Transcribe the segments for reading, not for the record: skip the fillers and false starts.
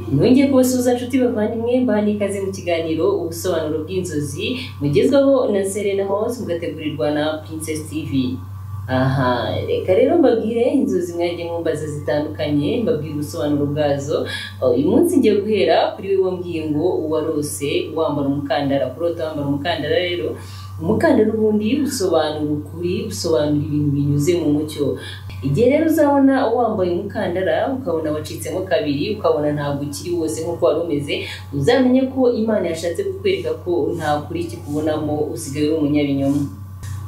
Nongeye kubasuhuza nshuti bavandimwe mbani ikaze mu kiganiro ubusobanuro bw'inzozi mugezwaho na Serena House mugategurirwa na Princess TV. Aha, reka rero mbabwire inzozi mwagiye mumbaza zitandukanye, mbabwire ubusobanuro bwazo. Uyu munsi ngiye guhera kuri wewe wambwiye ngo warose wambara umukandara. Kurota wambara umukandara rero, umukandara ubundi usobanura ukuri, usobanura ibintu binyuze mu mucyo. Igihe rero uzabona wambaye umukandara ukabona wacitsemo kabiri, ukabona ntabwo ukiri wose nk'uko wari umeze, uzamenye ko Imana yashatse kukwereka ko nta kuri kikubonamo, usigaye uri umunyabinyoma.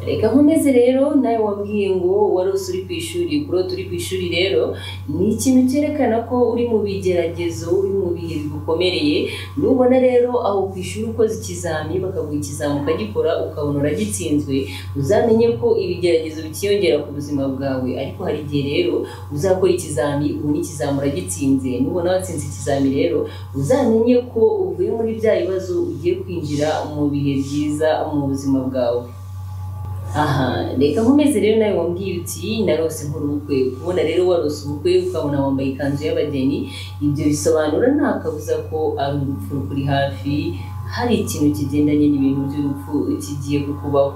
Reka nkomeze rero, nawe wabwiye ngo warose uri ku ishuri. Kurota uri ku ishuri rero ni ikintu cyerekana ko uri mu bigeragezo, uri mu bihe bigukomereye. Nubona rero aho ku ishuri ukoze ikizami bakaguha ikizami ukagikora ukabona uragitsinzwe, uzamenye ko ibigeragezo bikiyongera ku buzima bwawe. Ariko hari igihe rero uzakora ikizami ubona ikizami uragitsinze. Nubona watsinze ikizami rero uzamenye ko uvuye muri bya bibazo ugiye kwinjira mu bihe byiza mu buzima bwawe. Aha, reka nkomeze rero, nawe wambwiye uti narose nk'ubukwe. Kubona rero warose ubukwe ukabona wambaye ikanzu y'abageni, ibyo bisobanura nta kabuza ko ari urupfu ruri hafi, hari ikintu kigendanye n'ibintu by'urupfu kigiye kukubaho.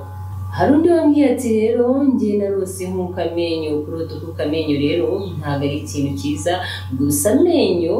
Hari undi wambwiye ati rero njye narose nk'ukamenyo. Kurota k'ukamenyo rero ntabwo ari ikintu cyiza, gusa amenyo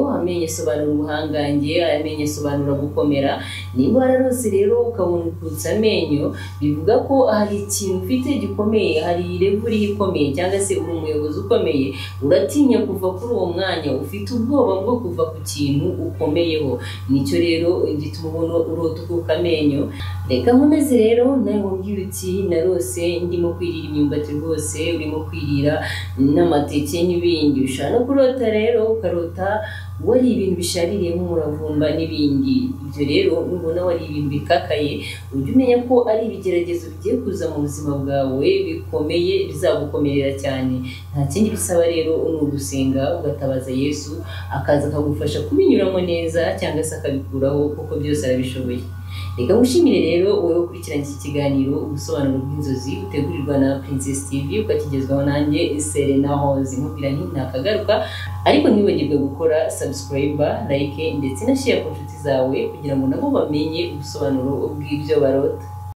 asobanura ubuhangange, amenyo asobanura gukomera. Niba wararose rero ukabona ukutse amenyo, bivuga ko hari ikintu ufite gikomeye, hari level ikomeye, cyangwa se uri umuyobozi ukomeye, uratinya kuva kuri uwo mwanya, ufite ubwoba bwo kuva ku kintu ukomeyeho. Nicyo rero gituma ubona urota k'ukamenyo. Reka nkomeze rero, nawe wambwiye uti narose ndimo kwirira imyumbati rwose, urimo kwirira n'amateke n'ibindi. Ushaka no kurota rero ukarota wari ibintu bishaririye nk'umuravumba n'ibindi. Ibyo rero nubona wari ibintu bikakaye, ujye umenya ko ari ibigeragezo bigiye kuza mu buzima bwawe bikomeye, bizagukomerera cyane. Nta kindi bisaba rero ni ugusenga ugatabaza Yesu, akaza akagufasha kubinyuramo neza cyangwa se akabikuraho, kuko byose arabishoboye. Reka ngushimire rero wowe ukurikirana iki kiganiro ubusobanuro bw'inzozi utegurirwa na Princess TV, ukakigezwaho nanjye Serena House. Nkubwira nti ntakagaruka, ariko ntiwibagirwe gukora subscribe, like ndetse na share ku nshuti zawe kugira ngo nabo bamenye ubusobanuro bw'ibyo barota.